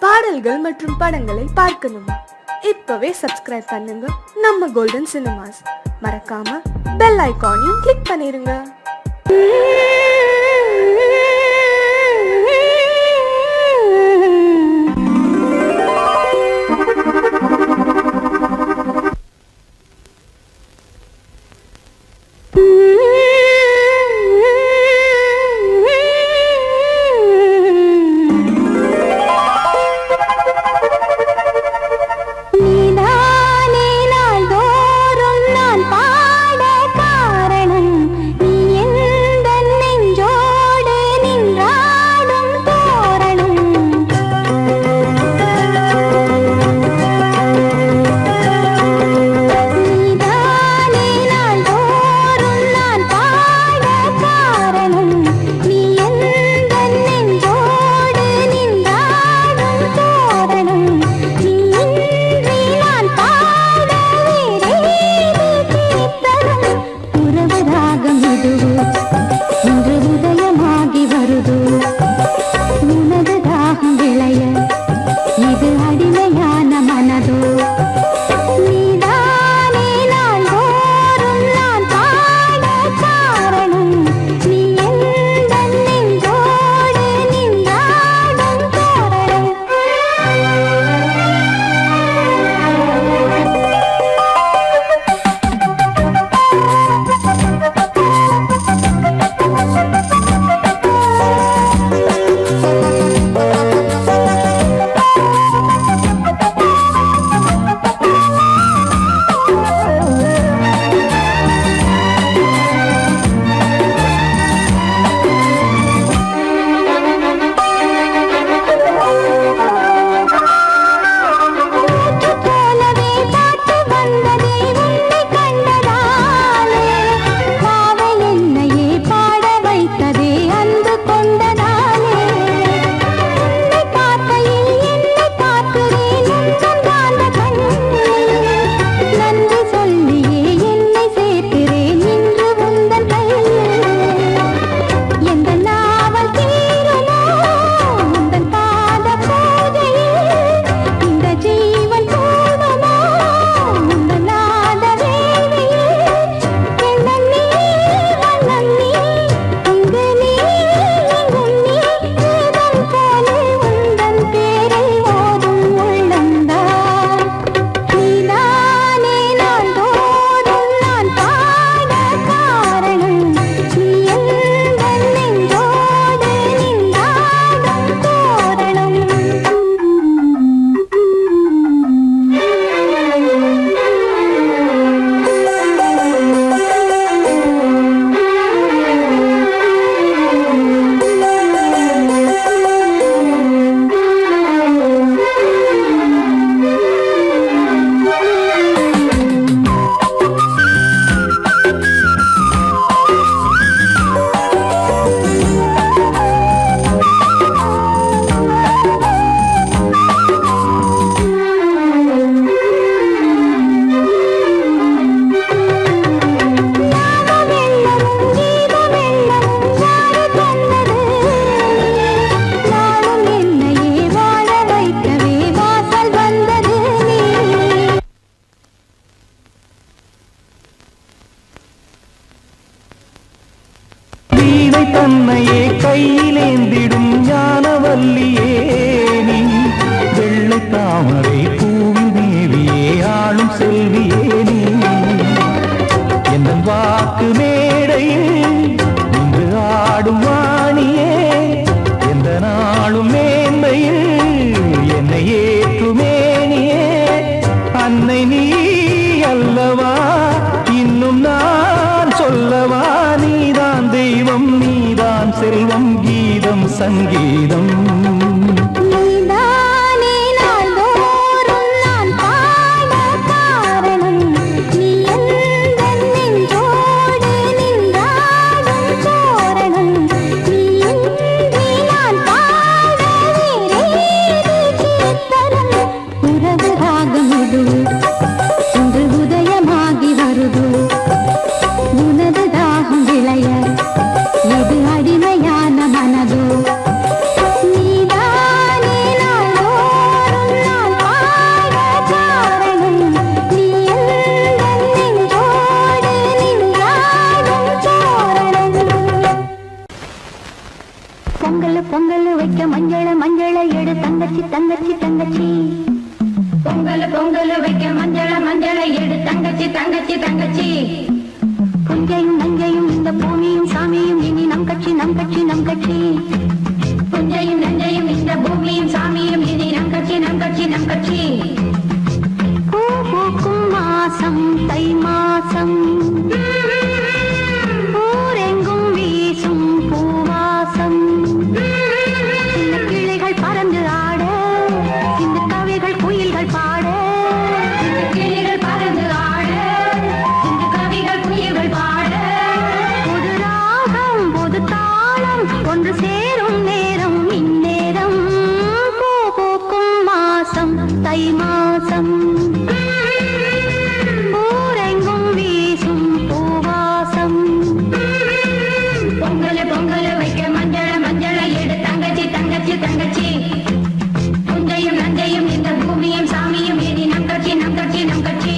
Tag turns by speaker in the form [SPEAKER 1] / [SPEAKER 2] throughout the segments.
[SPEAKER 1] பாடல்கள் மற்றும் படங்களை பார்க்கணுமா? இப்பவே சப்ஸ்கிரைப் பண்ணுங்க நம்ம கோல்டன் சினிமாஸ். மறக்காம பெல் ஐகானையும் கிளிக் பண்ணிருங்க.
[SPEAKER 2] தன்னையே கையிலேந்திடும் ஞானவல்லியே நீ, வெள்ளை தாமரை பூவின் தேவியே, ஆளும் செல்வியே நீ, என் வாக்கு மேடையில் இன்று ஆடும் வாணியே, எந்த நாளும் மேன்மையில் என்னை ஏற்றுமேனியே, அன்னை நீ அல்லவா இன்னும் நான் சொல்லவா, நீதான் தெய்வம் நீதான் செல்வம், கீதம் சங்கீதம்
[SPEAKER 3] தர தங்கச்சி தங்கச்சி தங்கச்சி பொங்கல் பொங்கல் வைக்க மஞ்சள மஞ்சள எடு தங்கச்சி தங்கச்சி தங்கச்சி புஞ்சையும் நஞ்சையும் இந்த பூமியும் சாமியும் இனி நம் கட்சி நம் கட்சி நம் கட்சி புஞ்சையும் நஞ்சையும் இந்த பூமியும் சாமியும் இனி நம் கட்சி நம் கட்சி நம் கட்சி பூ பூக்கும் மாசம் தை மாசம் ஊரெங்கும் வீசும் பூவாசம் சின்ன கிளைகள் பறந்து ஆட சின்ன கவிகள் குயில்கள் பாட கிளிகள் பறந்து ஆட சின்ன கவிகள் குயில்கள் பாட புது ராகம் புது தாளம் ஒன்று சேரும் நேரம் இந்நேரம் பூ பூக்கும் மாசம் தை மாசம் ஊரெங்கும் வீசும் பூவாசம் பொங்கல் பொங்கல் வைக்க மஞ்சள மஞ்சள எடு தங்கச்சி தங்கச்சி தங்கச்சி புஞ்சையும் நஞ்சையும் இந்த பூமியும் சாமியும் இனி நம் கட்சி நம் கட்சி நம் கட்சி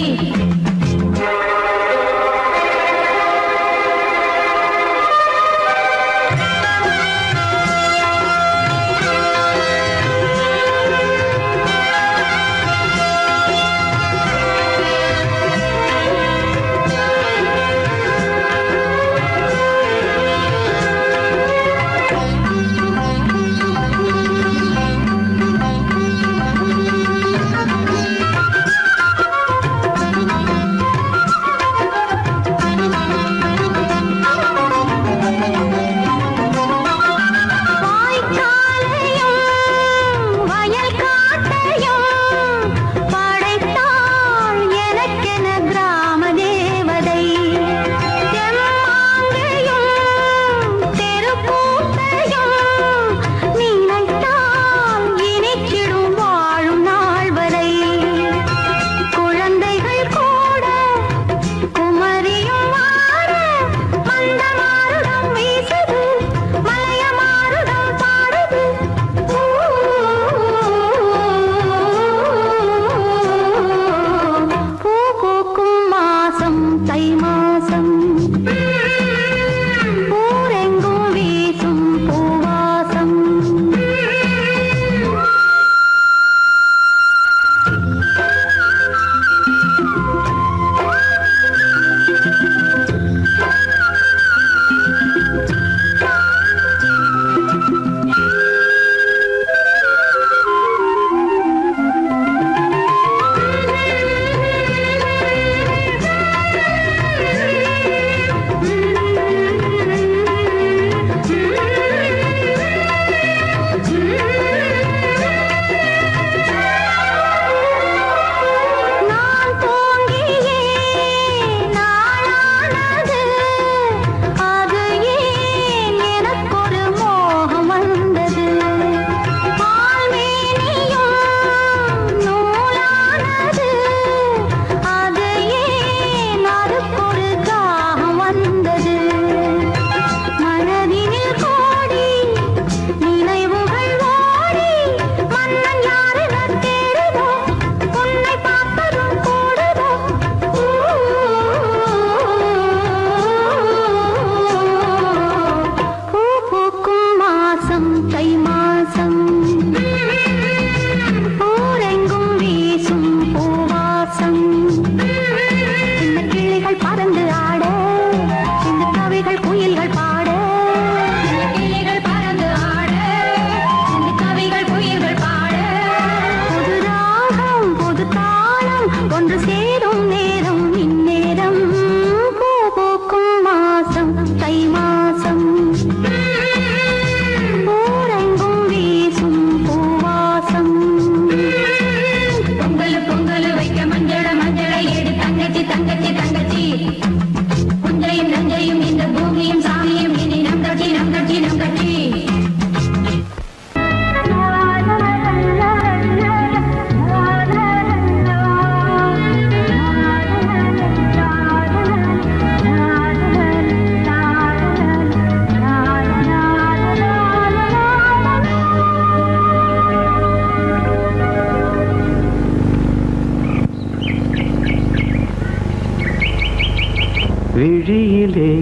[SPEAKER 2] விழியிலே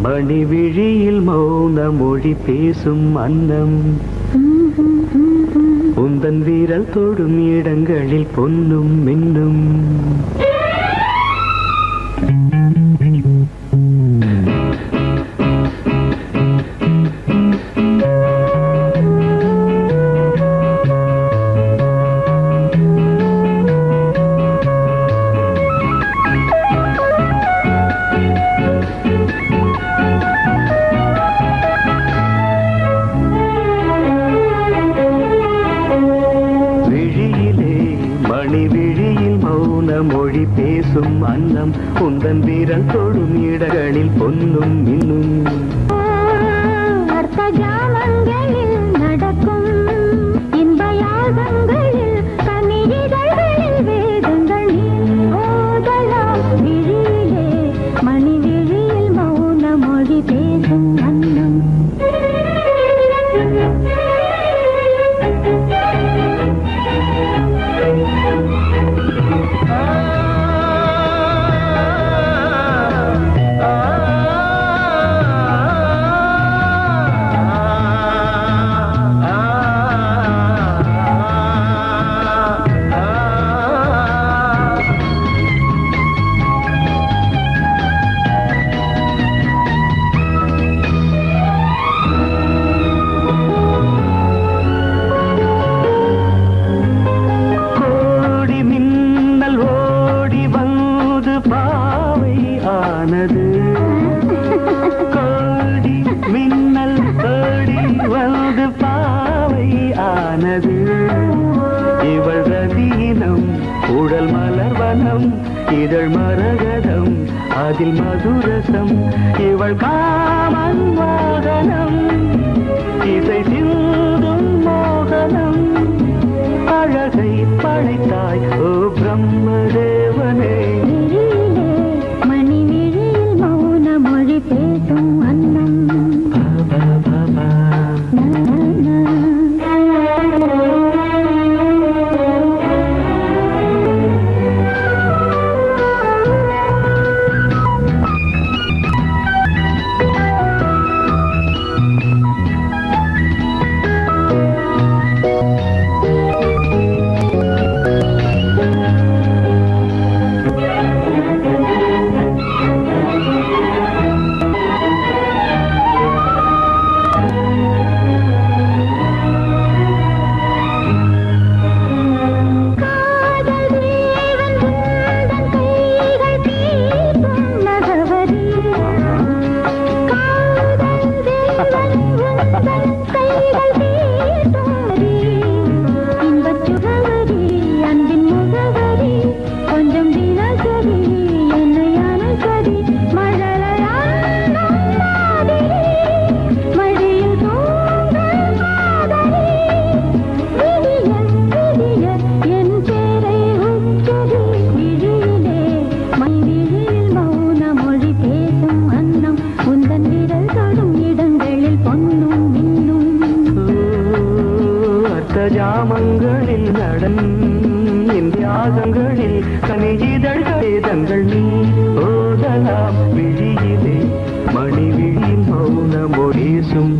[SPEAKER 2] மணி விழியில் மௌன மொழி பேசும் அன்னம் உந்தன் வீரல் தொடும் இடங்களில் பொன்னும் மின்னும். மொழி பேசும் அன்னம் உந்தன் வீரல் தொடும் இடங்களில் பொன்னும் மின்னும்.
[SPEAKER 3] அர்த்த ஜாமங்களில் நடக்கும் இன்ப யாகங்களில் கனிதழ்களில் வேதங்கள் ஓதலாம். விழியிலே மணி விழியில் மௌன மொழி பேசும் அன்னம்.
[SPEAKER 2] கோடி மின்னல் கோடி வந்து பாவை ஆனது. இவள் ரதீனம் உடல் மலர்வனம் இதழ் மரகதம் அதில் மதுரசம். இவள் காமன் வாகனம் இசை சிந்தும் மோகனம். அழகை படைத்தாய் ஓ பிரம்மதேவனே. பேசும் அன்னம். ஜாமங்களில் நடன் இந்தியாகங்களில் கனிதழ்கள் நீ ஓதலாம். விழியிலே மணி விழி மௌன மொழிசும்.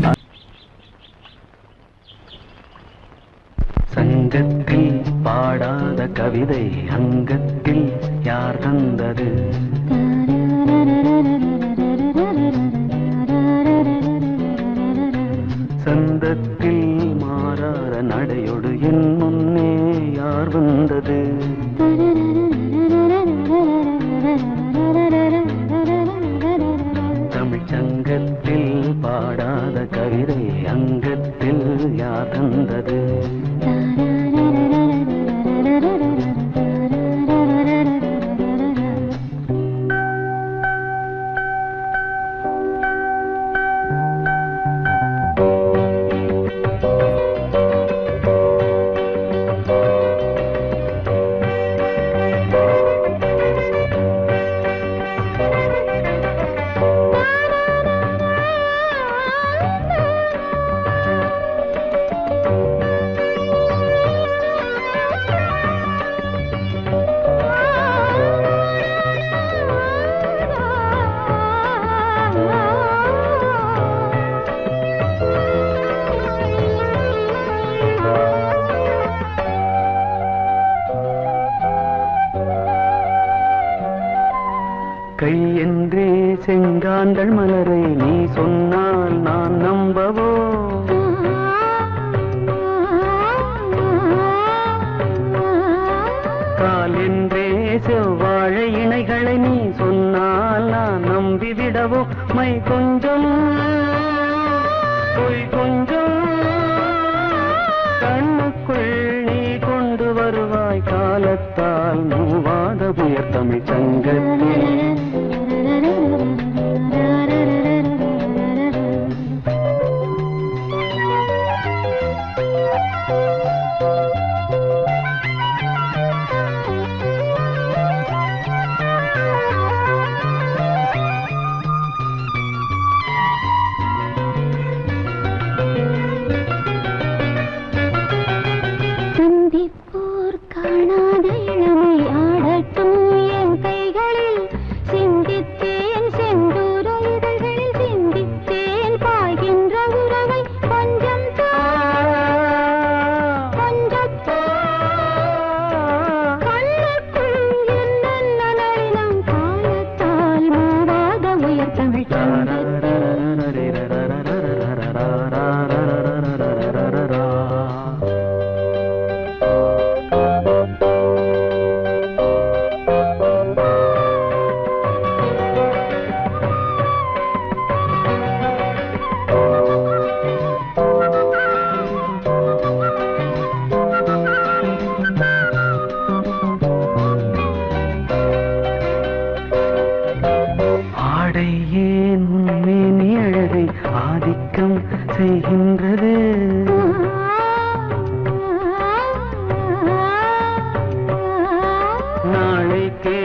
[SPEAKER 2] சங்கத்தில் பாடாத கவிதை அங்கத்தில் யார் தந்தது? சந்தத்தில் மாறார நடையொடு என் முன்னே யார் வந்தது? தமிழ் சங்கத்தில் பாடாத கவிதை அங்கத்தில் யார் தந்தது? செங்காந்தள் மலரை நீ சொன்னால் நான் நம்பவோ? கால் என்றே செவ்வாழை இணைகளை நீ சொன்னால் நான் நம்பிவிடவோ? மை கொஞ்சம் பொய் கொஞ்சம் கண்ணுக்குள் நீ கொண்டு வருவாய் காலத்தால் மூவாத புயர் தமிழ் சங்கத்தில். ஆதிக்கம் செய்கின்றது. நாளைக்கே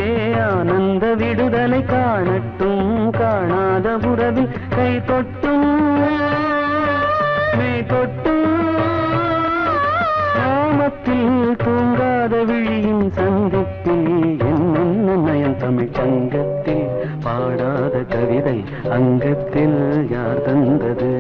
[SPEAKER 2] ஆனந்த விடுதலை காணட்டும் காணாத உறவில் கை தொட்டும் மெய் தொட்டும் நாமத்தில் தூங்காத விழியின் சந்திப்பில் என்ன நயன் தமிழ் சங்கத்தில் பாடாத கவிதை அங்கத்தில் யார் தந்தது?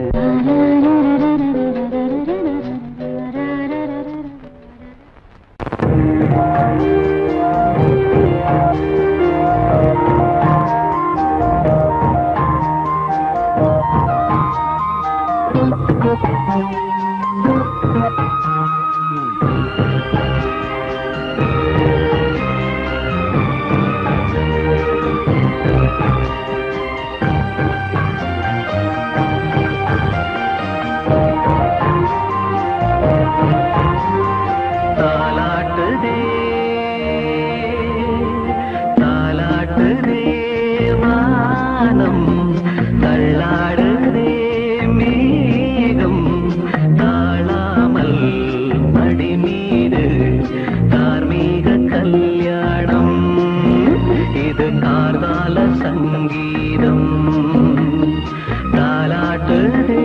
[SPEAKER 2] சங்கீதம் தாலாட்டுதே.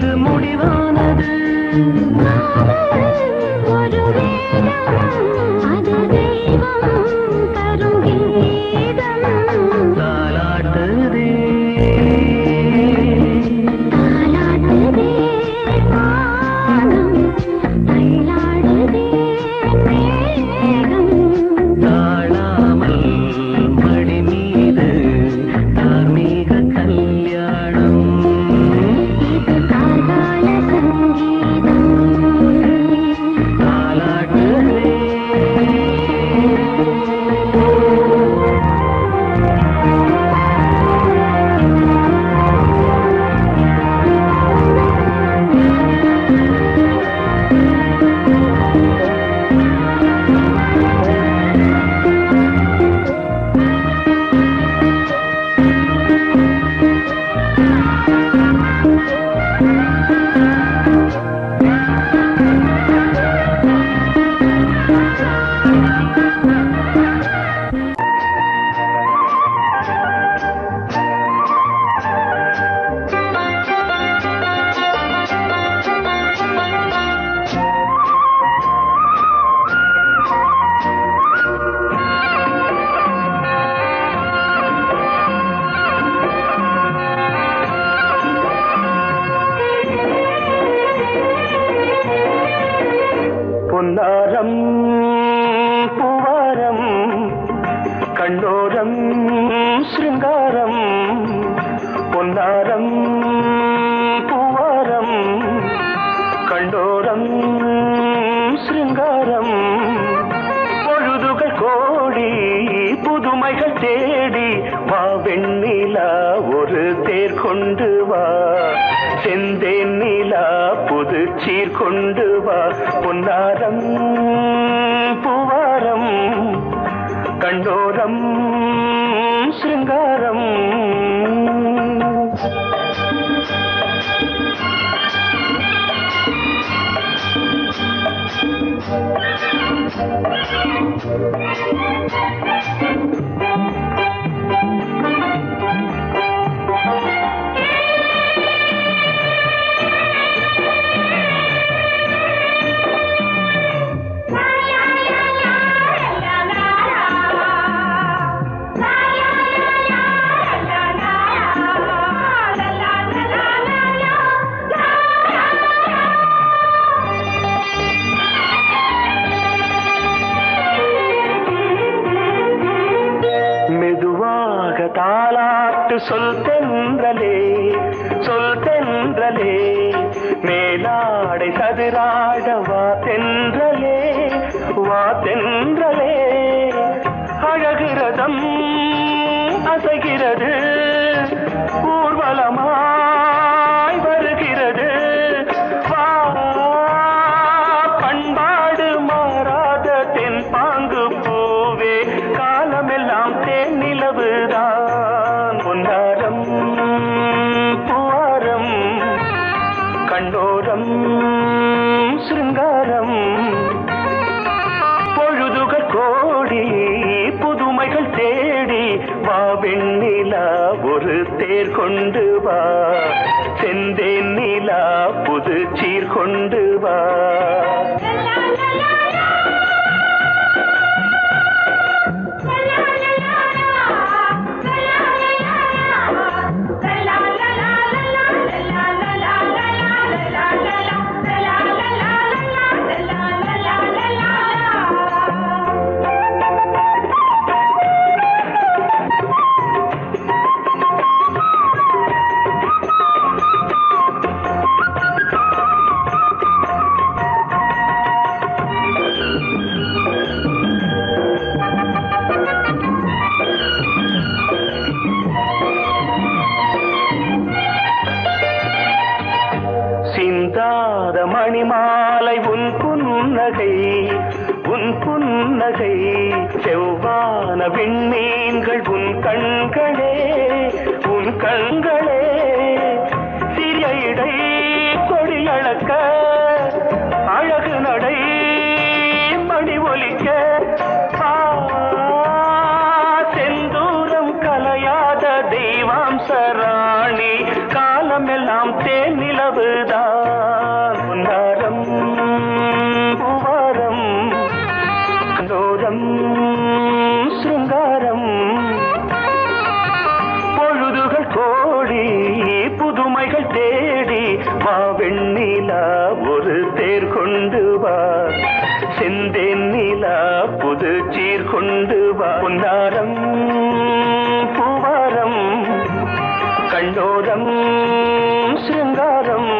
[SPEAKER 2] இது முடிவானது.
[SPEAKER 3] ஒரு அது தெய்வம் தரும் கீதம்.
[SPEAKER 2] தாலாட்டுதே
[SPEAKER 3] தாலாட்டுதே வானம், தள்ளாடுதே மேகம்.
[SPEAKER 2] தாழாமல் மடி மீது தார்மீக கல்யாணம்.
[SPEAKER 3] இது கார்கால சங்கீதம்.
[SPEAKER 2] தாலாட்டுதே பொன்னாரம் பூவாரம் கண்ணோரம் சிருங்காரம். பொன்னாரம் பூவாரம் கண்ணோரம் சிருங்காரம். பொழுதுகள் கோடி புதுமைகள் தேடி வா வெண்ணிலா ஒரு தேர் கொண்டு வா. செந்தேன் நிலா புது சீர் கொண்டு வா. பொன்னாரம் பூவாரம் கண்டோரம் சிருங்காரம். மெதுவாக தாலாட்டு சொல் தென்றலே சொல் தென்றலே. மேலாடை சதுராட வா தென்றலே வா தென்றலே. அழகிறதம் அசைகிறது ஊர்வலமாய் வருகிறது. வா பண்பாடு மாறாத தென் பாங்கு பூவே காலமெல்லாம் தேன் நிலவுதான். பொன்னாரம் பூவாரம் கண்ணோரம் சிருங்காரம். பொழுதுகள் கோடி புதுமைகள் தேடி வா வெண்ணிலா ஒரு தேர் கொண்டு வா. செந்தேன் நிலா புது சீர் கொண்டு வா. சிந்தாத மணிமாலை உன் புன்னகை உன் புன்னகை. செவ்வான விண்மீன்கள் உன் கண்களே உன் கண்களே. சிறிய இடை கொடியளக்க அழகு நடை மணி ஒலிக்க. செந்தூரம் கலையாத தெய்வாம்சராணி கால உலகமெல்லாம் தேன் நிலவுதான் பொன்னாரம் பூவாரம் கண்டோரம் சிருங்காரம் பொழுதுகள் கோடி புதுமைகள் தேடி வா வெண்ணிலா ஒரு தேர் கொண்டு வா செந்தேன் நிலா புது சீர் கொண்டு வா பொன்னாரம் பூவாரம் கண்டோரம் சிருங்காரம்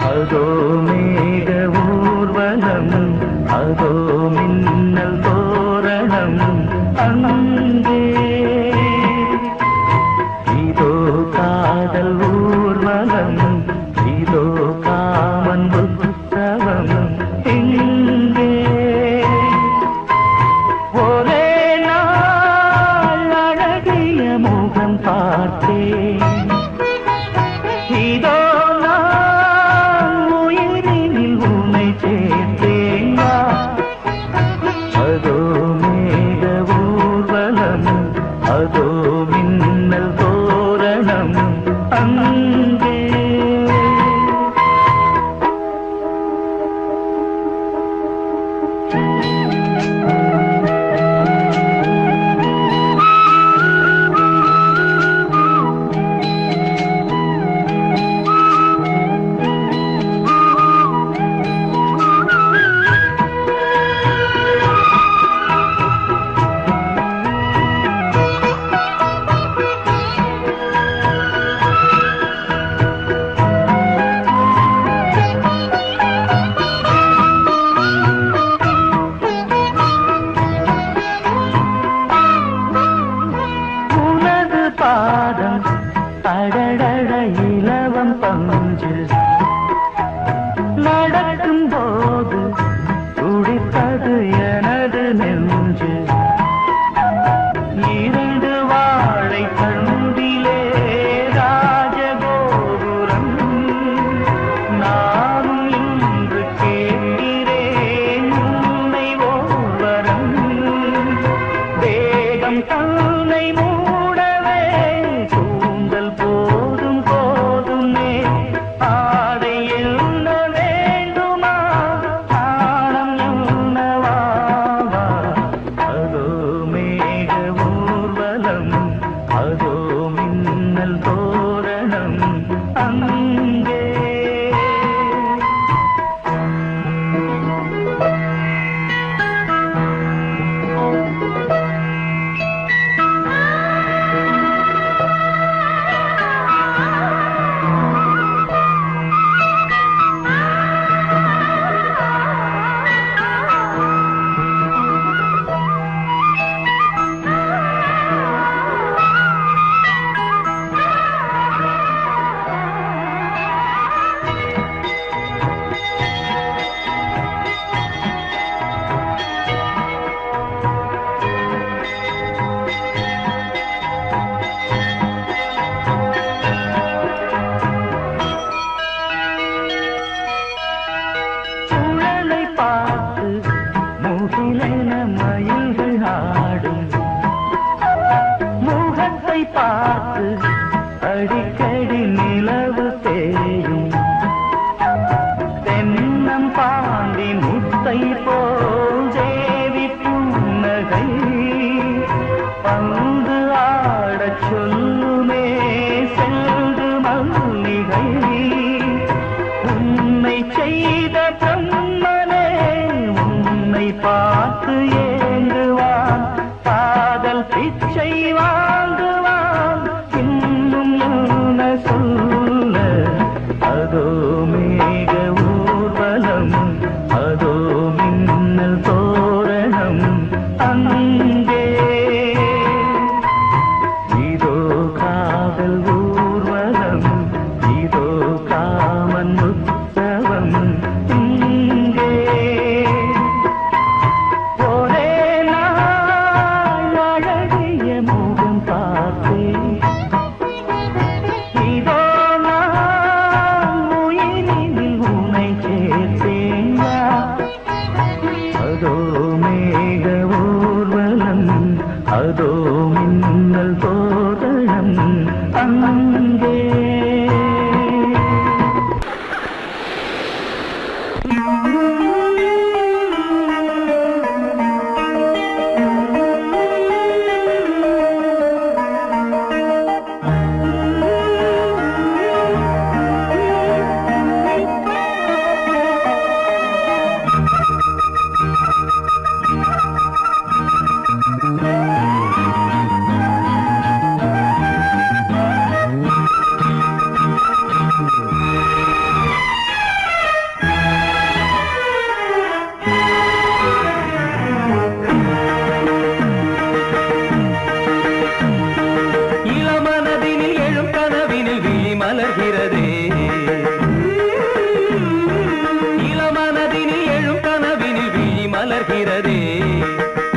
[SPEAKER 2] அதோ மேக ஊர்வலம் அதோ மின்னல் தோரணம் அங்கே இதோ காதல் ஊர்வலம் இதோ காமன் உற்சவம் இங்கே ஒரே நாள் அழகிய முகம் பார்த்தேன் இதோ அதோ மேக ஊர்வலம் அதோ மின்னல் தோரணம் அங்கே பாதம் அடடட இலவம் பஞ்சு நடக்கும் போது துடிப்பது எனது நெஞ்சு இரண்டு வாழை கண்டிலே ராஜகோபுரம் நானும் இன்று கேட்கிறேன் உன்னை ஓர்வரம் வேகம் தன்னை அதோ மின்னல் தோரணம் அங்கே மயில்கள் ஆடும் முகத்தை பார்த்து அடிக்கடி நிலவு தேயும் தென்னம் பாண்டி முத்தை போல் தேவி புன்னகை பந்து ஆடச் சொல்லுமே செல்து மல்லிகை உன்னை செய்த பிரம்மனே உன்னை பார்த்து ஏங்குவான் காதல் பிச்சை வாங்குவான் இன்னும் என்ன சொல்ல அதோ மேக ஊர்வலம் அதோ மின்னல் தோரணம் அங்கே.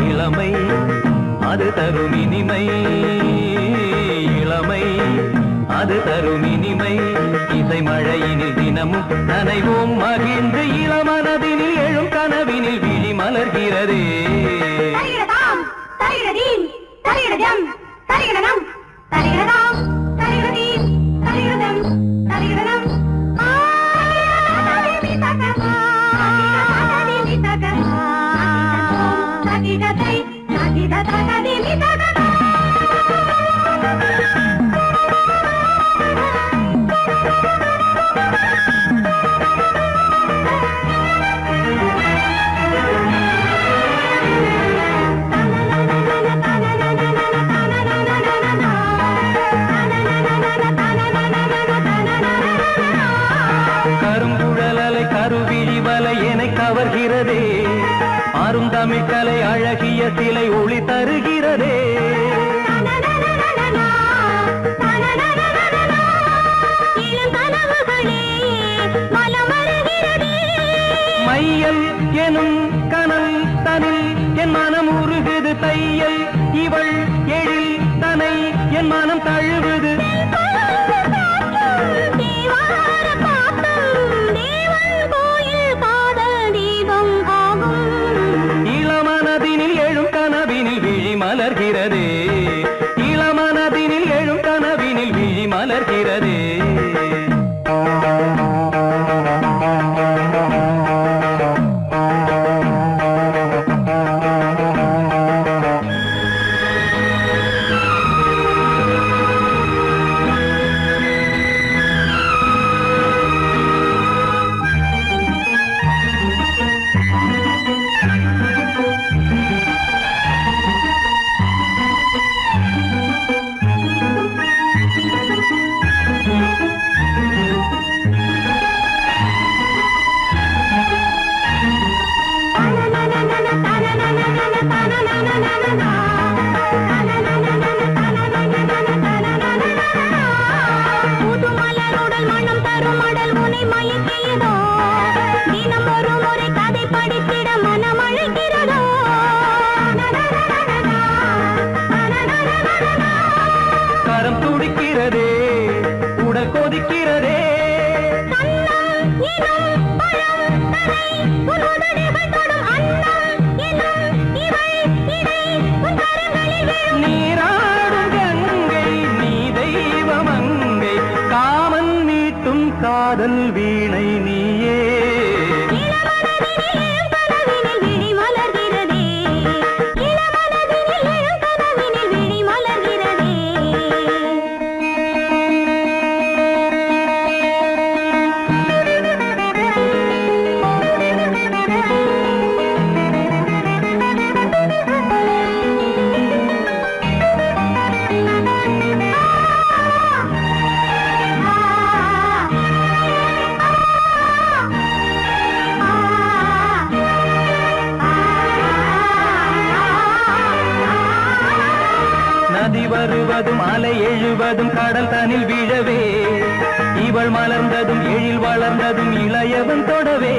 [SPEAKER 2] இளமை அது தரும் இனிமை, இளமை அது தரும் இனிமை. இசை மழையினில் தினமும் நனைவோம் மகிழ்ந்து இளமனதினில் எழும் கனவினில் விழி மலர்கிறதே. கருங்குழலலை கருவிழி வலை என கவர்கிறதே, அருந்தமிழ் கலை அழகிய சிலை ஒளி தருகிறதே. மையல் எனும் கனல் தனில் என் மனம் உருகுது, தையல் இவள் எழில் தனை என் மனம் தழுவுது. இளமனதினில் எழும் கனவினில் விழி மலர்கிறதே, இளமனதினில் எழும் கனவினில் விழி மலர்கிறதே. கரம் துடிக்கிறதே, உடல் கொதிக்கிறதே. நீராடும் கங்கை நீ தெய்வமங்கை, காமன் மீட்டும் காதல் வீணை நீயே. நதி வருவதும் அலை எழுவதும் கடல் தனில் வீழவே, இவள் மலர்ந்ததும் எழில் வளர்ந்ததும் இளையவன் தொடவே.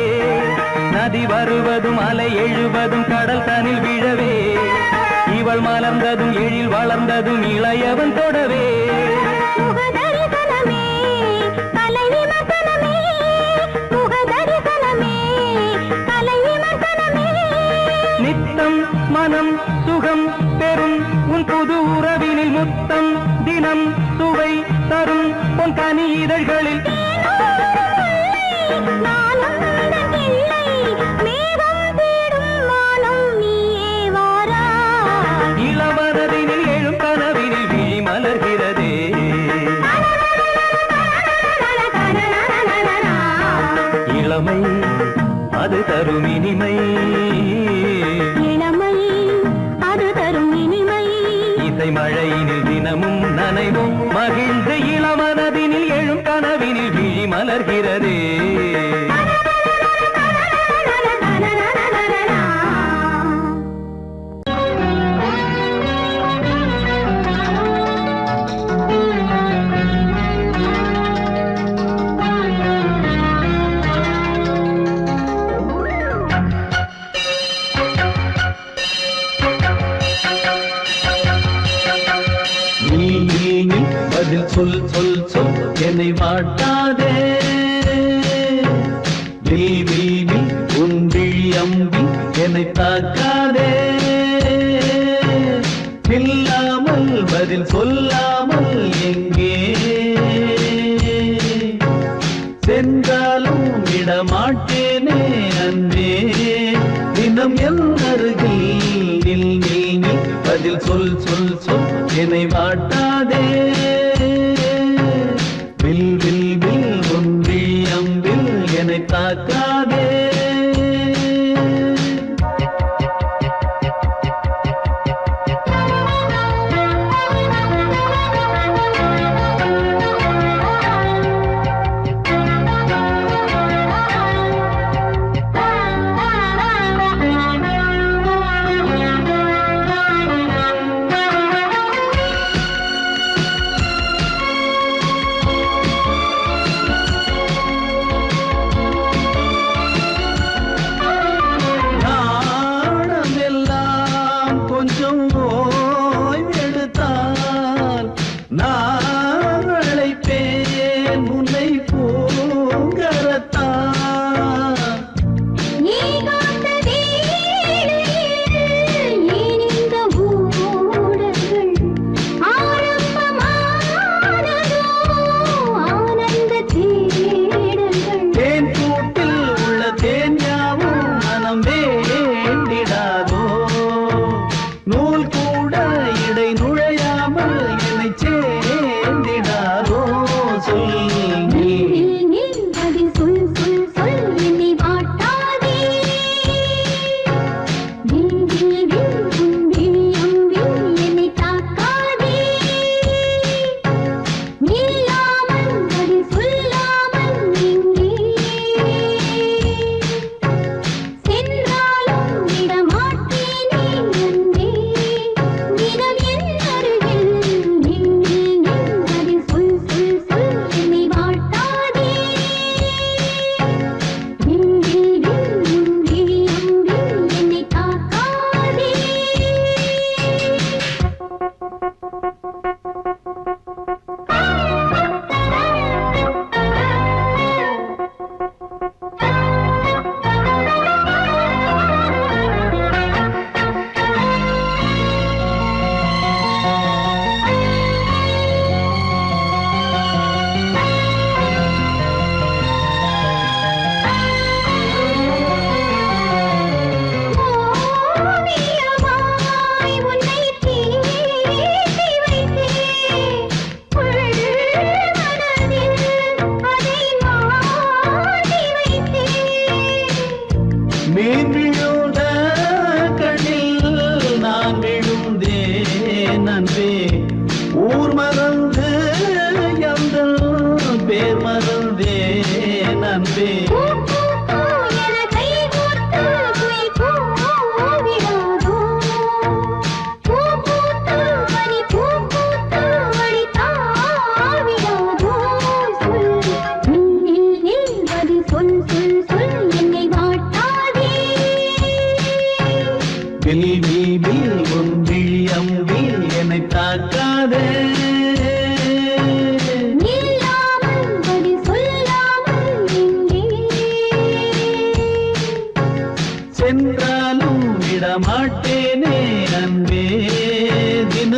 [SPEAKER 2] நதி வருவதும் அலை எழுவதும் கடல் தனில் வீழவே, இவள் மலர்ந்ததும் எழில் வளர்ந்ததும் இளையவன் தொடவே. நித்தம் மனம் சுகம் பெறும் உன் புது உறவினில் முத்தம் தினம் சுவை தரும் உன் கனி இதழ்களில் இளமனதினில் எழும் கனவினில் விழி மலர்கிறதே இளமை அது தரும் இனிமை இசை மழையினில் தினமும் நனைவும் மகிழ்ந்து இளமனதினில் எழும் கனவினில் விழி மலர்கிறதே
[SPEAKER 4] பதில் சொல் சொல் சொல் என்னை வாட்டாதே தேவி உன் விழி அம்பி என்னை தாக்காதே இல்லாமல் பதில் சொல்லாமல் எங்கே சென்றாலும் விடமாட்டேனே அன்பே தினம் என் அருகில் நில் நில் நில் பதில் சொல் சொல் சொல் என்னை வாட்டாதே வில் வில் வில் உன் விழி அம்பில் என்னை தாக்காதே சென்றாலும் விடமாட்டேனே அன்பே தினம்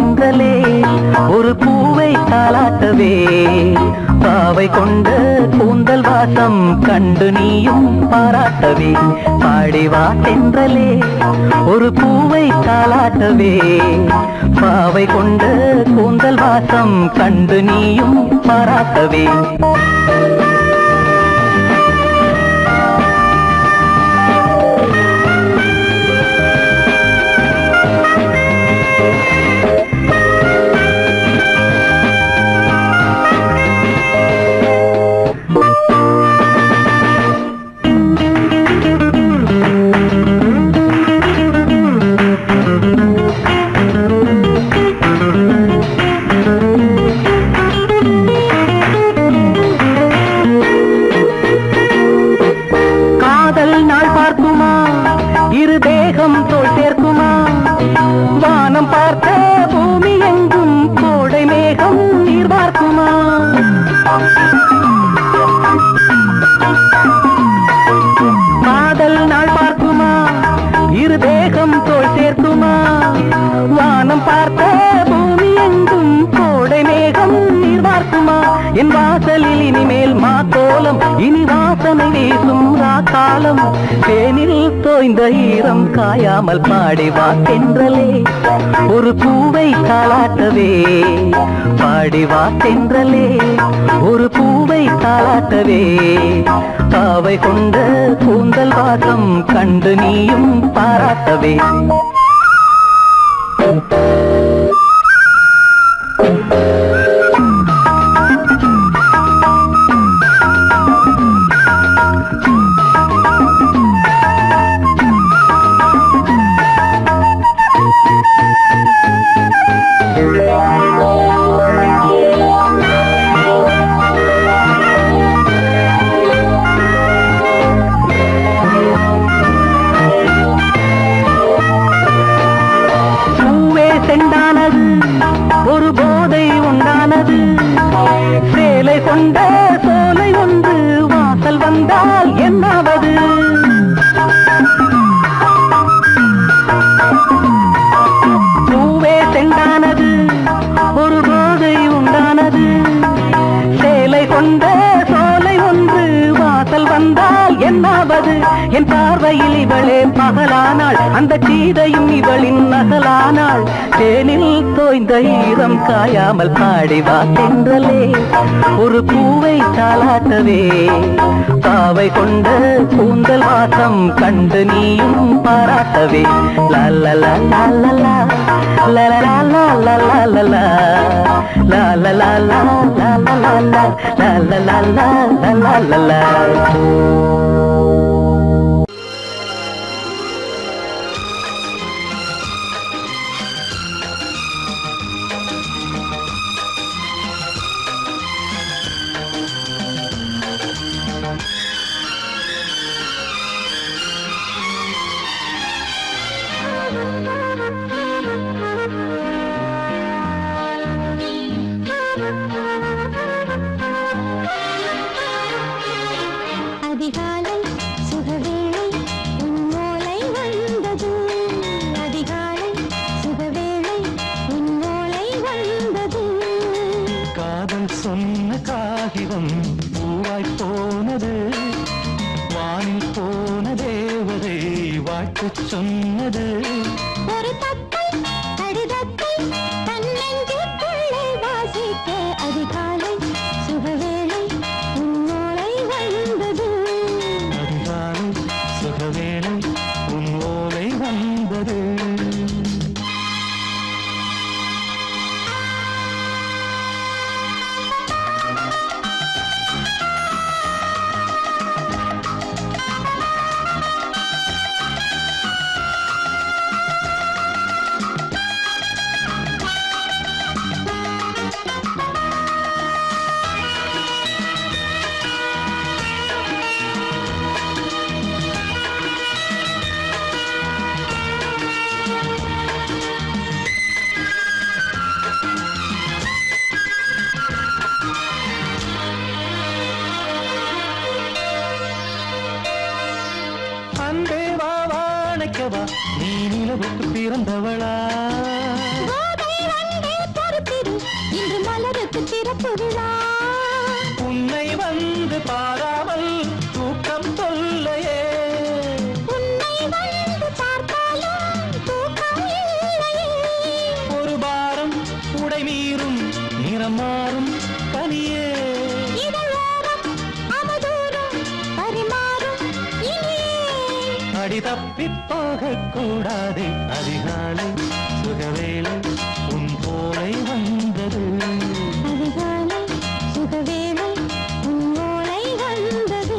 [SPEAKER 5] தென்றலே ஒரு பூவை தாலாட்டவே பாவை கொண்ட கூந்தல் வாசம் கண்டு நீயும் பாராட்டவே பாடிவா தென்றலே ஒரு பூவை தாலாட்டவே பாவை கொண்ட கூந்தல் வாசம் கண்டு நீயும் பாராட்டவே என் வாசலில் இனிமேல் மாத்தோலம் இனி வாசனை வீசும் ராக்காலம் தேனில் தோய்ந்த ஈரம் காயாமல் பாடிவா தென்றலே ஒரு பூவை தாலாட்டவே பாடிவா தென்றலே ஒரு பூவை தாலாட்டவே பாவை கொண்ட கூந்தல் வாசம் கண்டு நீயும் பாராட்டவே ஒரு போதை உண்டானது சேலை கொண்ட சோலை ஒன்று வாசல் வந்தால் என்னாவது பூவே செண்டானது ஒரு போதை உண்டானது சேலை கொண்ட சோலை ஒன்று வாசல் வந்தால் என்னாவது என் பார்வையில் இவளே பகலானாள் அந்த சீதையும் இவளின் நகலானாள் தேனில் தோய்ந்த ஈரம் காயாமல் பாடிவா தென்றலே ஒரு பூவை தாலாட்டவே பாவை கொண்ட கூந்தல் வாசம் கண்டு நீயும் பாராட்டவே லல்லலா லல்லலா லல்லலா லல்லலா லல்லலா லல்லலா லல்லலா லல்லலா
[SPEAKER 3] அதிகாலை சுகவேளை உன்னோலை வந்தது அதிகாலை சுகவேளை உன்னோலை வந்தது
[SPEAKER 2] காதல் சொன்ன காகிதம் பூவாய் போனது வானில் போன தேவதை வாழ்த்து சொன்னது
[SPEAKER 3] ஒரு தத்தை கடிதத்தை தன்னெஞ்சுக்குள்ளே வாசிக்க அதிகாலை சுகவேளை உன்னோலை வந்தது
[SPEAKER 2] அதிகாலை சுகவேளை உன் ஓலை வந்தது அன்பே வா வாழைக்கவா நீ நிலவுக்கு பிறந்தவளா
[SPEAKER 3] கோதை வந்த திருவிழா.
[SPEAKER 5] உன்னை வந்து பாராமல் தூக்கம் தொல்லையே.
[SPEAKER 3] உன்னை வந்து பார்த்தாலும் தூக்கம் இல்லையே.
[SPEAKER 5] ஒரு பாரம் உடை மீறும் நிறம் மாறும் பனியே.
[SPEAKER 3] இதழோரம் அமுதூரம் பரிமாறும் இனியே.
[SPEAKER 5] அடி தப்பி போகக் கூடாது அதிகாலை சுகவேளை உன் போலை வந்தது.
[SPEAKER 3] அதிகாலை சுகவேளை உன் ஓலை வந்தது.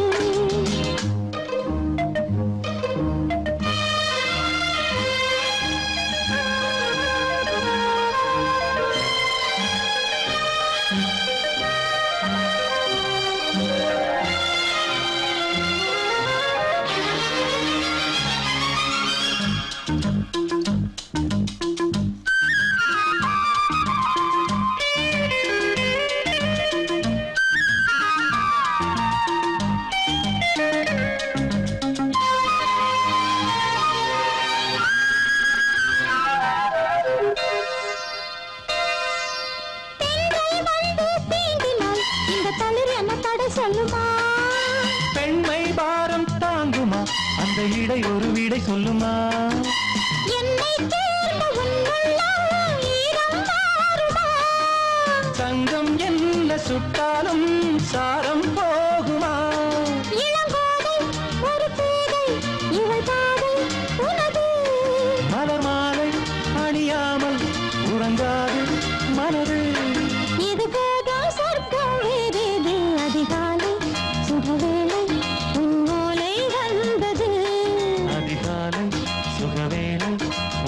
[SPEAKER 3] சொல்லுமா
[SPEAKER 5] பெண்மை பாரம் தாங்குமா அந்த இடை ஒரு விடை சொல்லுமா.
[SPEAKER 3] என்னை தேர்ந்த உன்னுள்ளம் ஈரம் மாறுமா.
[SPEAKER 5] சங்கம் என்ன சுட்டாலும் சாரம் போகுமா.
[SPEAKER 3] இளங்கோதை ஒரு பேதை இவள் பாதை உனது.
[SPEAKER 5] மலர் மாலை அணியாமல் உறங்காது மனது.
[SPEAKER 3] இது போதும் சொர்க்கம் வேறேது. அதிகாலை சுகவேளை உன் ஓலை வந்தது.
[SPEAKER 5] அதிகாலை சுகவேளை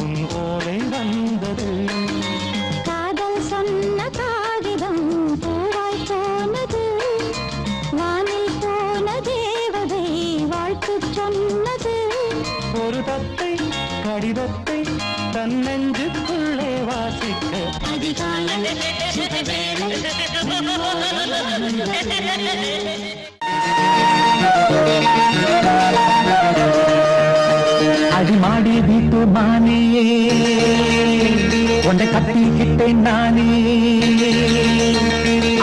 [SPEAKER 5] உன் ஓலை வந்தது.
[SPEAKER 3] காதல் சொன்ன காகிதம் பூவாய் போனது. வானில் போன தேவதை வாழ்த்து சொன்னது.
[SPEAKER 5] ஒரு தத்தை கடிதத்தை தன் நெஞ்சுக்குள்ளே வாசிக்க.
[SPEAKER 3] அதிகாலை சுகவேளை உன் ஓலை வந்தது.
[SPEAKER 5] அடிமாடி வீட்டு மானியே உன்னை கட்டிக்கிட்டேன் நானே.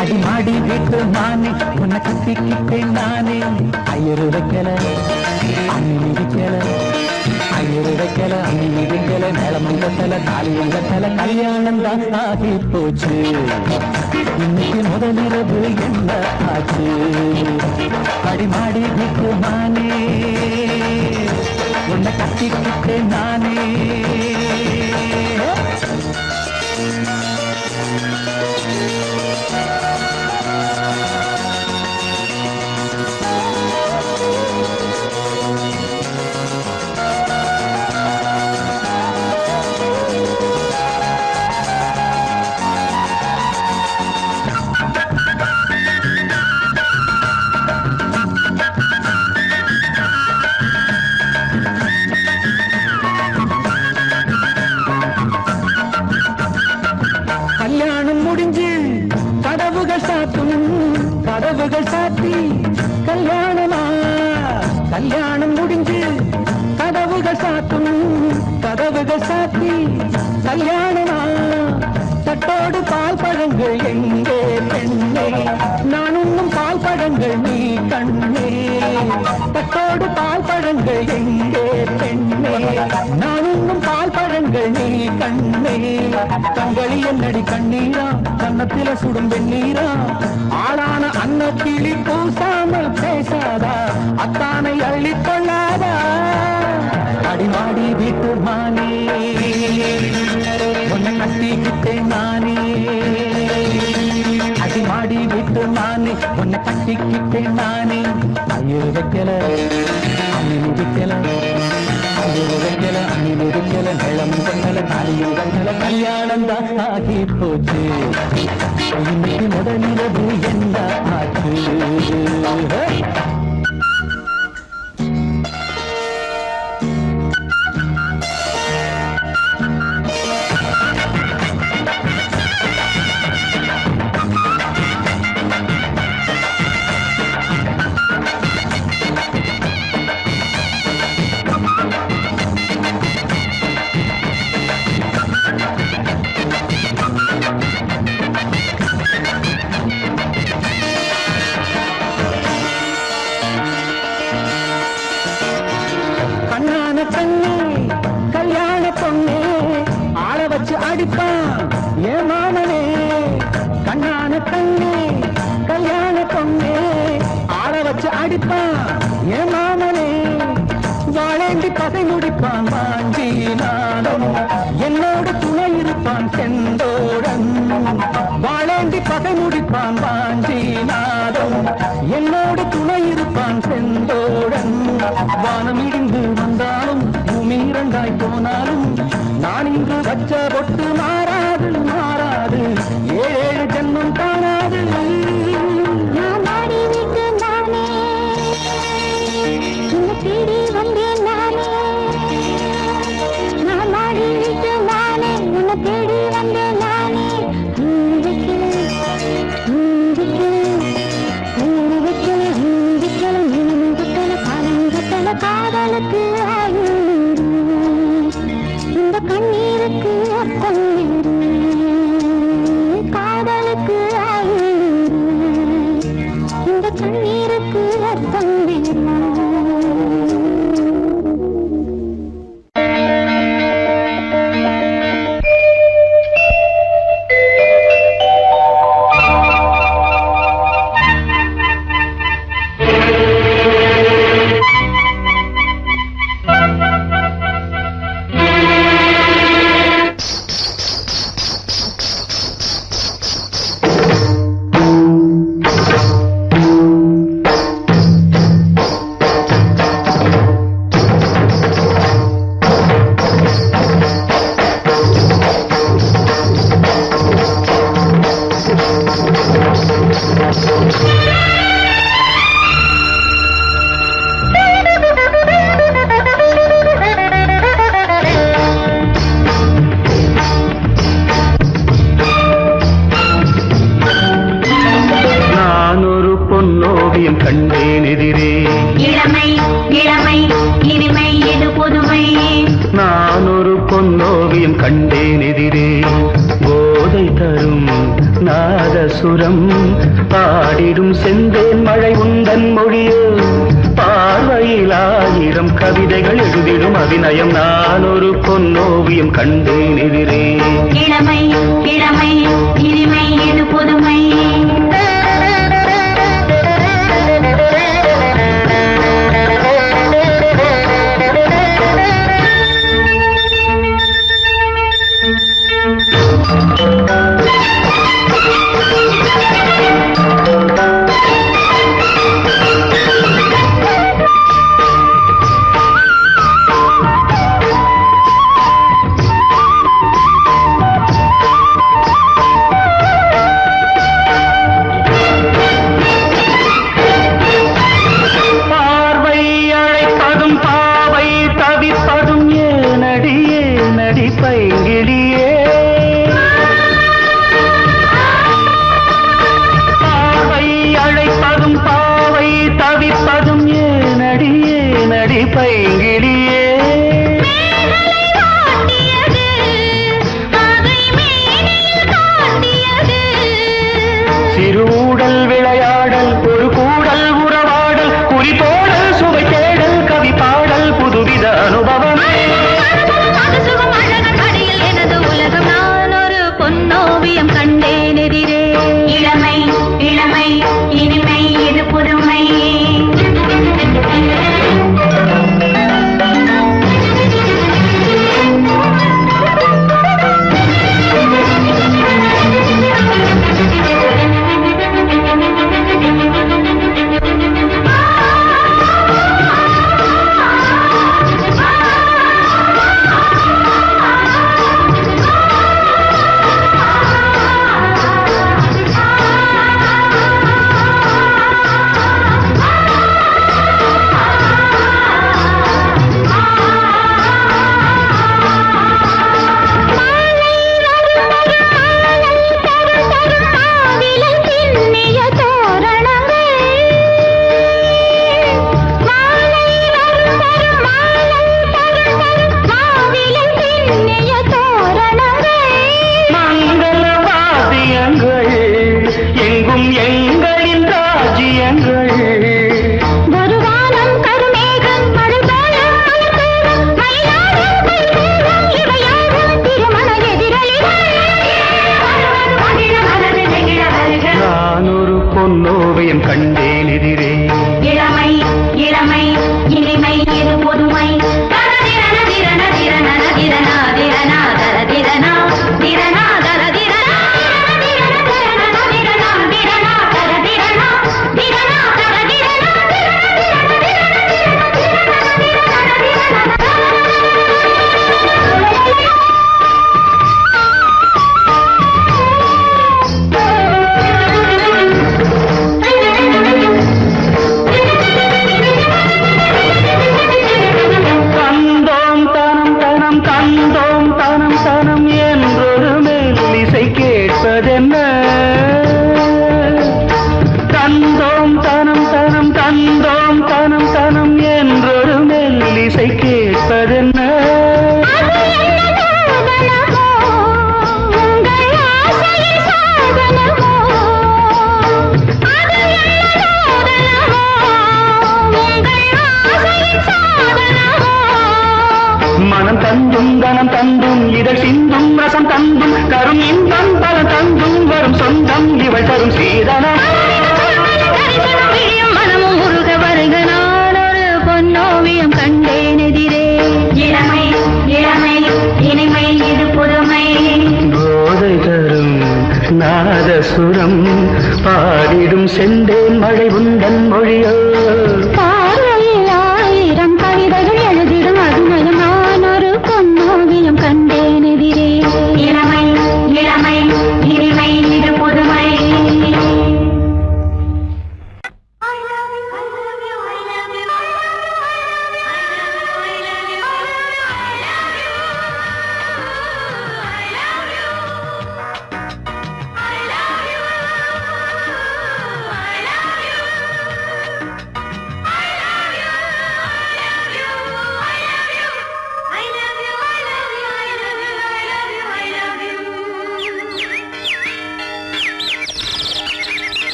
[SPEAKER 5] அடிமாடி வீட்டு மானே உன்னை கட்டிக்கிட்டேன் நானே. ஐயரு வைக்கல அம்மி மிதிக்கல. ஐயரு வைக்கல அம்மி மிதிக்கல. மேளமும் கட்டல தாலியும் கட்டல. கல்யாணம் தான் ஆகி போச்சு. இன்னைக்கு முதலிரவு என்ன ஆச்சு. அடிமாடி வீட்டு மானே உன்னை கட்டிக்கிட்டேன் நானே. கல்யாணம் முடிஞ்சு கதவுகள் சாத்தும் கதவுகள் சாத்தி கல்யாணமா. கல்யாணம் முடிஞ்சு கதவுகள் சாத்தும் கதவுகள் சாத்தி கல்யாணமா. தட்டோடு பால் பழங்கள் எங்கே பெண்ணே. நான் உண்ணும் பால் பழங்கள் நீ கண்ணே. தட்டோடு பால் பழங்கள் எங்கே பெண்ணே. நான் உண்ணும் பால் பழங்கள் நீ கண்ணே. கண்களி என்னடி கண்ணீரா கன்னத்தில சுடும் வெண்ணீரா. ஆளான அன்னக்கிளி பூசாமல் பேசாதா. அத்தானை அள்ளிக் கொள்ளாதா. அடிமாடி வீட்டு மானே உன்னை கட்டிக்கிட்டேன் நானே. அடிமாடி வீட்டு மானே உன்னை கட்டிக்கிட்டேன் நானே. ஐயரு வைக்கல அம்மி மிதிக்கல. ஐயரு வைக்கல அம்மி மிதிக்கல. மேளமும் கண்டல தாலியும் கண்டல. கல்யாணம் தான் ஆகி போச்சு. இன்னைக்கு முதலிரவு என்ன ஆச்சு. அடிப்பான் என் மாமனே கண்ணான கண்ணே கல்யாண பொண்ணே ஆள வச்சு அடிப்பான் என் மாமனே வாழேண்டி பகை முடிப்பான் வாஞ்சி நாடம் என்னோட துணை இருப்பான் செந்தோடன் வாழேண்டி பகை முடிப்பான் வாஞ்சி நாடம் என்னோட துணை இருப்பான் செந்தோடன் வானம் இடிந்து வந்தாலும் பூமி இரண்டாய் போனாலும் நான் இங்கு வச்ச பொட்டு மாறாது மாறாது ஏழு ஜென்மம் காணாது
[SPEAKER 3] நான் மாடி விட்டு நானே உன்னை தேடி வந்தேன் நானே நான் மாடி விட்டு நானே உன்னை தேடி வந்தேன் நானே காதலுக்கு இந்த கண்ணீருக்கு அர்த்தம் காதலுக்கு இந்த கண்ணீருக்கு அர்த்தம்
[SPEAKER 2] சுரம் பாடிடும் செந்தேன் மழை உந்தன் மொழியோ பார்வையில் ஆயிரம் கவிதைகள் எழுதிடும் அபிநயம் நான் ஒரு பொன்னோவியம் கண்டேன் எதிரே
[SPEAKER 3] இளமை இளமை இனிமை இது புதுமை
[SPEAKER 5] ஓவியம் கண்டேன் எதிரே.
[SPEAKER 3] இளமை இளமை இனிமை இது பொதுமை தரதிரன திரன திரன திரனா திரனா தரதிரனா திரனா தரதிரனா திரனா திரனா திரனா தரதிரனா திரனா தரதிரனா
[SPEAKER 5] சுரம் பாடிடும் செந்தேன் மழை உந்தன் மொழியோ.
[SPEAKER 3] பார்வையில் ஆயிரம் கவிதைகள் எழுதிடும் அதுமையும் நான் ஒரு பொன்னோவியம் கண்டேன் எதிரே. இளமை இளமை இனிமை இது புதுமை.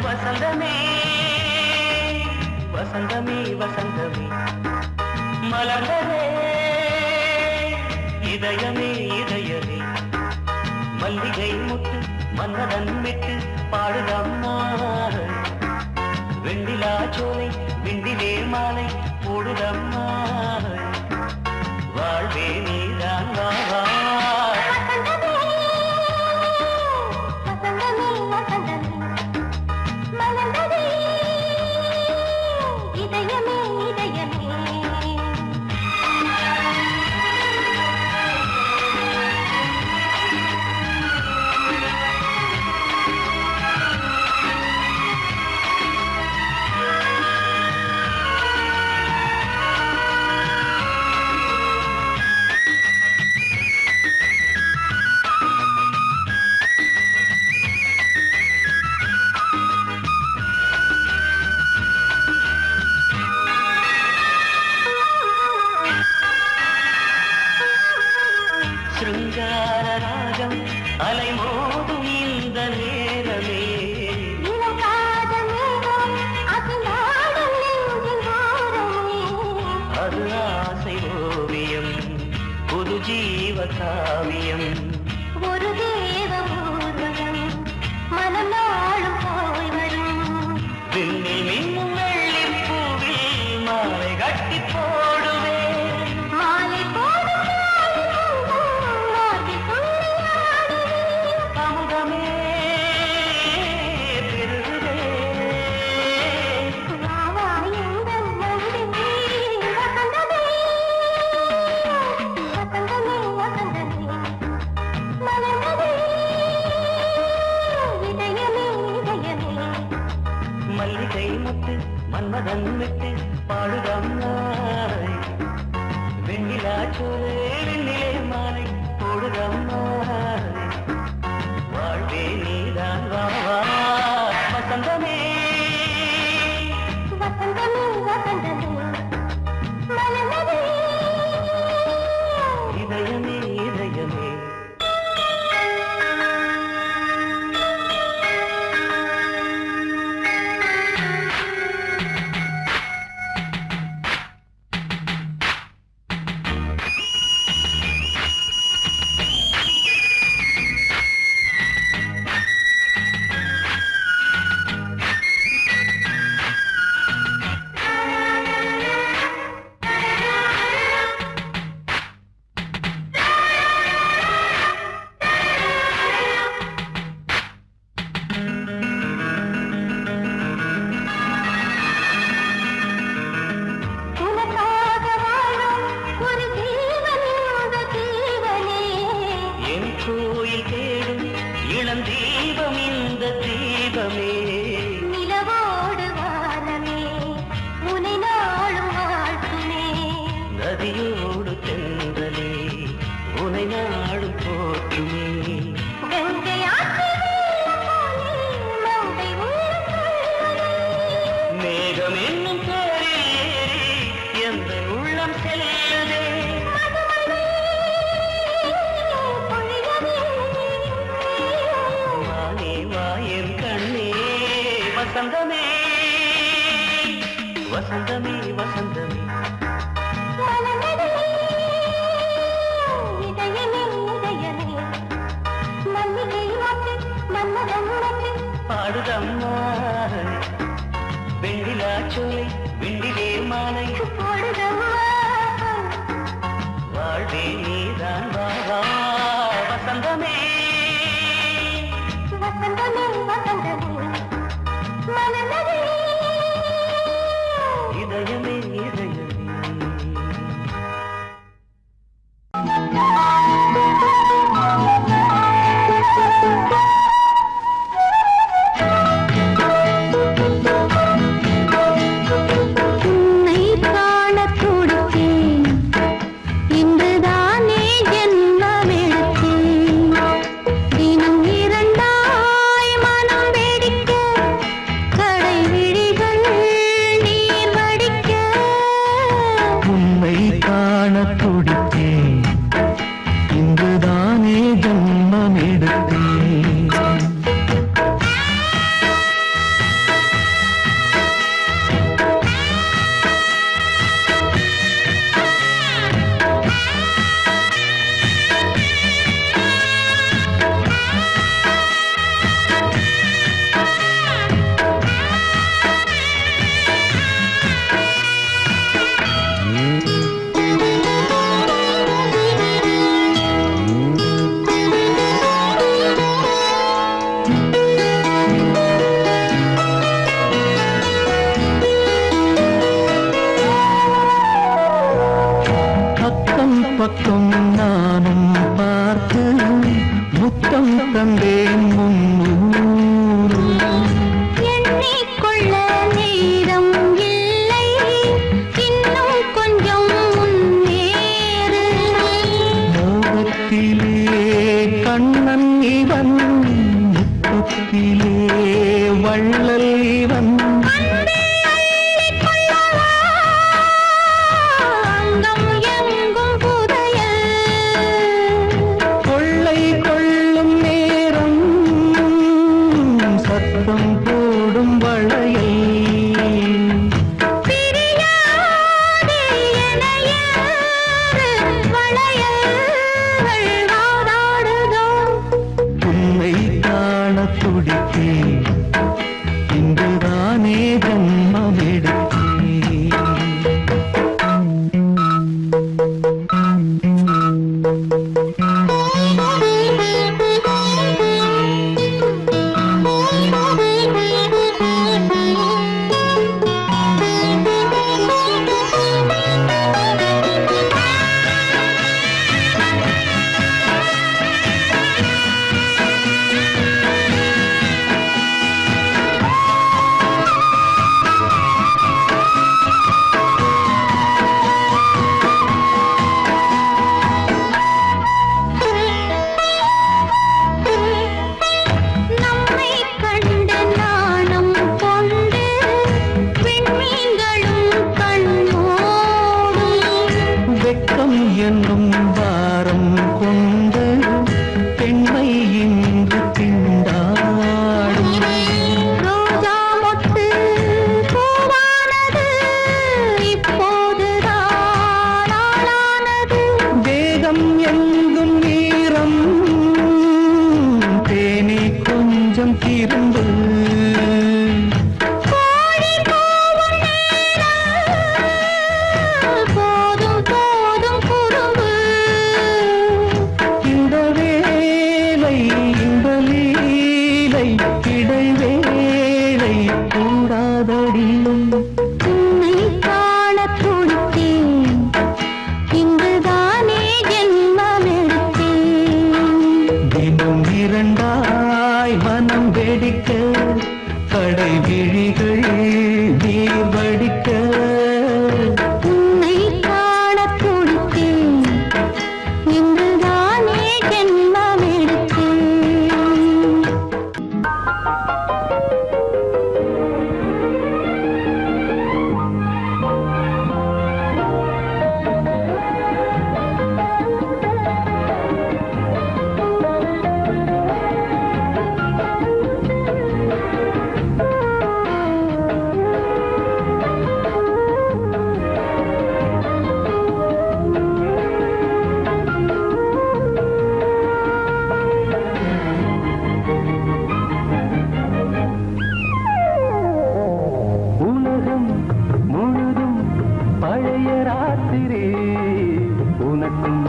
[SPEAKER 2] வசந்தமே வசந்தமே வசந்தமே மலர்ந்ததே இதயமே இதயமே மல்லிகை முட்டு மன்னதன் விட்டு பாடுதம்மா. வெண்ணிலா சோலை விண்டிலே மாலை போடுதம்மா. வாழ்வே நீதான் வா வா. அலைமோதும் இந்த நேரமே அது ஆசை ஓவியம் புது ஜீவ காவியம்
[SPEAKER 3] ஒரு தேவ ஊர்வலம் மனம் நாளும் போய் வரும்
[SPEAKER 2] விண்ணில் மின்னும் வெள்ளி பூவில் மாலை கட்டி போடுவேன்
[SPEAKER 3] மாலை போடும்
[SPEAKER 2] அமுதமே பெருகுதே மல்லிகை முட்டு மன்மதன் விட்டு பாடுதம் நாய் வெண்ணிலா சோலை வெண்ணிலே மாலை போடுதம் நாய் வாழ்வே நீதான் வா வா. வசந்தமே
[SPEAKER 3] வசந்தமே வசந்தமே மலர்ந்ததே
[SPEAKER 2] இதயமே இதயமே கோயில் தேடும் இளம் தீபம் இந்த தீபமே.
[SPEAKER 3] நிலவோடு வானமே உனை நாளும் வாழ்த்துமே.
[SPEAKER 2] நதியோடு தென்றலே உனை நாடும் போற்றுமே.
[SPEAKER 3] கங்கை ஆற்று மங்கை
[SPEAKER 2] மேகம் என்னும் பேரில் ஏறி எந்த உள்ளம் செல்லுதே. வானே வாயன் கண்ணே வசந்தமே வசந்தமே வசந்தமே.
[SPEAKER 3] இதயமே இதயமே மல்லிகை வாக்கு மன்மதன் வாக்கு.
[SPEAKER 2] பாடுதம்மா வெண்ணிலா சோலை வெண்ணிலே மாலை.
[SPEAKER 3] போடுதம்மா
[SPEAKER 2] வாழ்வே நீதான் வாவா வசந்தமே
[SPEAKER 3] வசந்தமே வசந்தமே மலர்ந்ததே.
[SPEAKER 2] இதயமே இதயமே.
[SPEAKER 3] உன்னை காணத் துடித்தேன், இன்றுதானே ஜென்மமெடுத்தேன். தினம் இரண்டாய் மனம் வெடிக்க, கடை விழிகள் நீர் வடிக்க.
[SPEAKER 5] உன்னை காண துடித்தேன், இன்றுதானே ஜன்மம் எடுத்தேன். அக்கம் பக்கம் நானும் பார்த்து முத்தம் தந்தேன் முன்னூறு.
[SPEAKER 3] எண்ணிக்கொள்ள நேரம் இல்லை, இன்னும் கொஞ்சம் முன்னேறு.
[SPEAKER 5] மோகத்திலே கண்ணன் இவன், முத்தத்திலே வள்ளல் இவன்.
[SPEAKER 3] அங்கம் எங்கும் புதையல்.
[SPEAKER 5] கொள்ளை கொள்ளும் நேரம் சத்தம் போடும் வளையல்.
[SPEAKER 3] பிரியாதே எனையாறு வளையல்கள் வாதாடுதோ.
[SPEAKER 5] உன்னை காண துடித்தேன், இன்றுதானே ஜன்மம் எடுத்தேன். இன்னும் இரண்டாய் மனம் வெடிக்க கடை விழிகள் நீர் வடிக்க
[SPEAKER 3] உன்னை காண துடித்தேன் இன்றுதானே ஜென்மம் எடுத்தேன்
[SPEAKER 5] உலகம் முழுதும் பழைய ராத்திரி உனக்கும்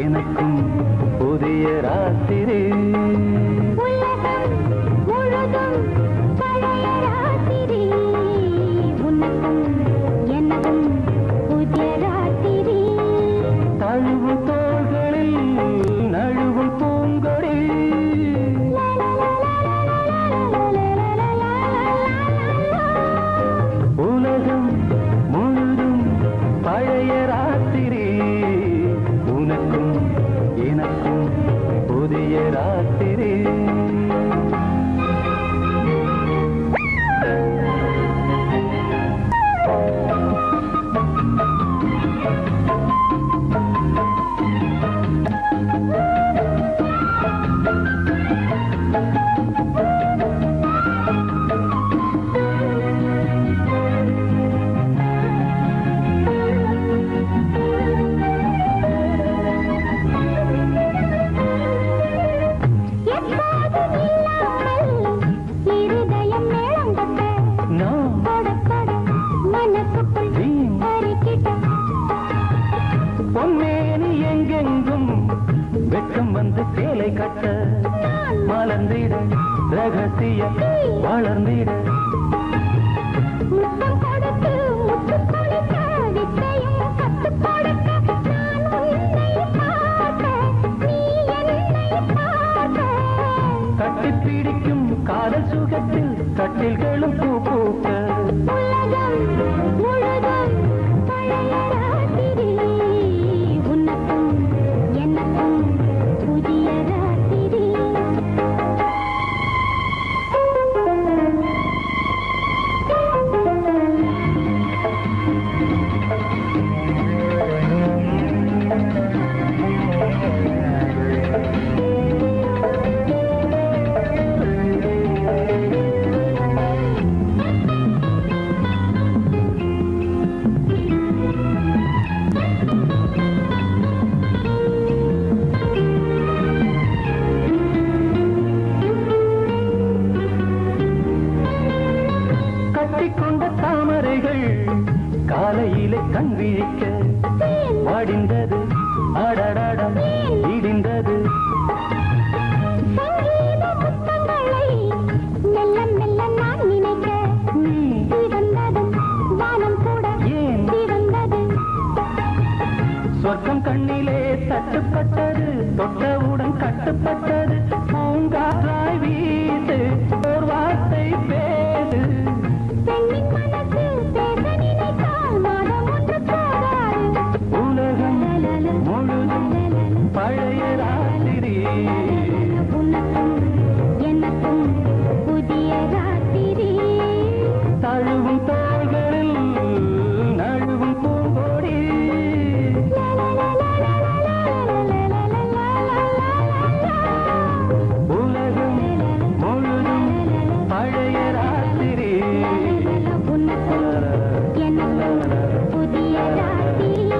[SPEAKER 5] எனக்கும் புதிய ராத்திரி
[SPEAKER 3] உலகம் முழுதும் பழைய ராத்திரி உனக்கும் எனக்கும் புதிய ராத்திரி
[SPEAKER 5] தழுவும் தோள்களில் நழுவும் பூங்கொடி உலகம் முழுதும் பழைய ராத்திரி உனக்கும் எனக்கும் புதிய ராத்திரி
[SPEAKER 3] எப்போதும் இல்லாமல் இருதயம் மேளம் கொட்ட
[SPEAKER 5] நான்
[SPEAKER 3] கொட கொட மனசுக்குள்
[SPEAKER 5] வீண்
[SPEAKER 3] கருக்கிட்ட
[SPEAKER 5] பொன்னேனி எங்கெங்கும் வெட்கம் வந்து சேலை கட்ட மலர்ந்திட ரகசிய வளர்ந்திட
[SPEAKER 3] முத்தம் கொடுத்து முத்து கொடுக்க வித்தையும் கத்து கொடுக்க நான் உன்னை பார்க்க நீ என்னை பார்க்க
[SPEAKER 5] கட்டிப் பிடிக்கும் காதல் சுகத்தில் கட்டில்களும் பூ பூக்க
[SPEAKER 3] உலகம் முழுதும் பழைய ராத்திரி உனக்கும் எனக்கும் புதிய ராத்திரி
[SPEAKER 5] கட்டிக்கொண்ட தாமரைகள் காலையிலே கண் விழிக்க வாடிந்தது அடடடம் இடிந்தது
[SPEAKER 3] சங்கீத முத்தங்களை மெல்ல மெல்ல நான் நினைக்க
[SPEAKER 5] நீ
[SPEAKER 3] சிவந்ததும் வானம் கூட
[SPEAKER 5] ஏன்
[SPEAKER 3] சிவந்தது
[SPEAKER 5] சொர்க்கம் கண்ணிலே தட்டுப்பட்டது தொட்டவுடன் கட்டுப்பட்டது பூங்காற்றாய் வீசு ஓர் வார்த்தை பேசு
[SPEAKER 3] பெண்ணின் மனசு பேச நினைத்தால் மாதம் ஒன்று போகாது
[SPEAKER 5] உலகம் முழுதும் பழைய ராத்திரி
[SPEAKER 3] உனக்கும் எனக்கும் புதிய ராத்திரி
[SPEAKER 5] தழுவும் தோள்களில் நழுவும் பூங்கொடி உலகம் முழுதும் பழைய ராத்திரி
[SPEAKER 3] உனக்கும் எனக்கும் புதிய ராத்திரி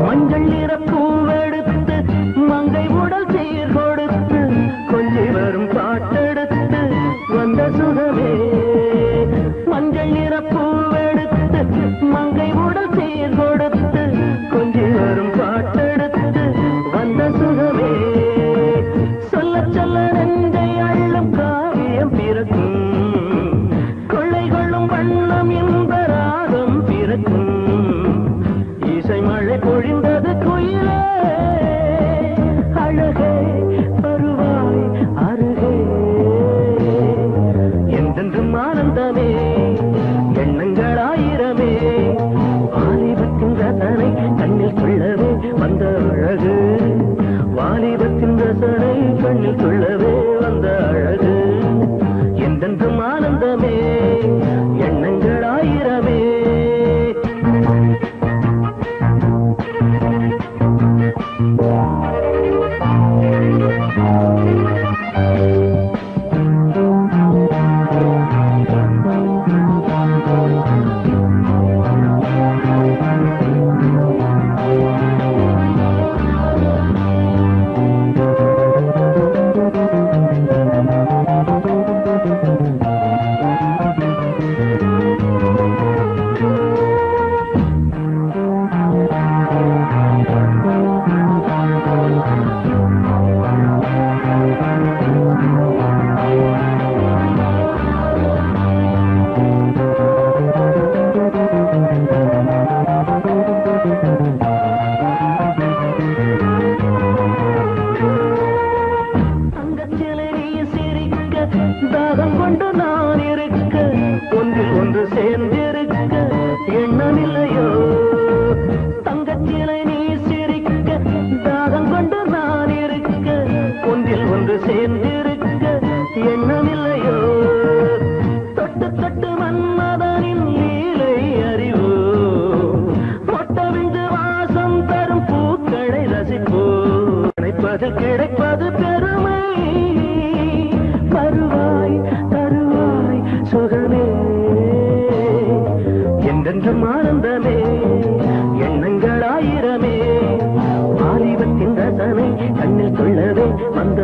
[SPEAKER 2] மஞ்சள் நிற பூவெடுத்து மங்கை உடல் சீர் கொடுத்து கொஞ்சி வரும் பாட்டெடுத்து வந்த சுகமே. மஞ்சள் நிற பூவெடுத்து மங்கை உடல் சீர் கொடுத்து கொஞ்சி வரும் பாட்டெடுத்து வந்த சுகமே. சொல்ல சொல்ல நெஞ்சை அள்ளும் காவியம் பிறக்கும், கொள்ளைகளும் வண்ணம் என்ற ராகம் பிறக்கும். இசை மழை பொழிந்தது குயிலே, அழகே வருவாய் அருகே. என்றென்றும் ஆனந்தமே, எண்ணங்கள் ஆயிரமே. வாலிபத்தின் ரசனை கண்ணில் கொள்ளவே வந்த அழகு, வாலிபத்தின் ரசனை கண்ணில் கொள்ளவே வந்த அழகு. என்றென்றும் ஆனந்தமே, எண்ணங்கள் ஆயிரமே. தாகம் கொண்டு நான் இருக்க, ஒன்றில் ஒன்று சேர்ந்திருக்க எண்ணமில்லையோ. தங்கச்சிலை நீ சிரிக்க, தாகம் கொண்டு நான் இருக்க, ஒன்றில் ஒன்று சேர்ந்திருக்க எண்ணமில்லையோ. தொட்டு தொட்டு மன்மதனின் லீலை அறிவோ, மொட்டவிந்து வாசம் தரும் பூக்களை ரசிப்போ. நினைப்பது கிடைப்பது பெருமை, வருவாய் தருவாய் சுகமே. என்றென்றும் ஆனந்தமே, எண்ணங்கள் ஆயிரமே. வாலிபத்தின் ரசனை கண்ணில் கொள்ளவே வந்த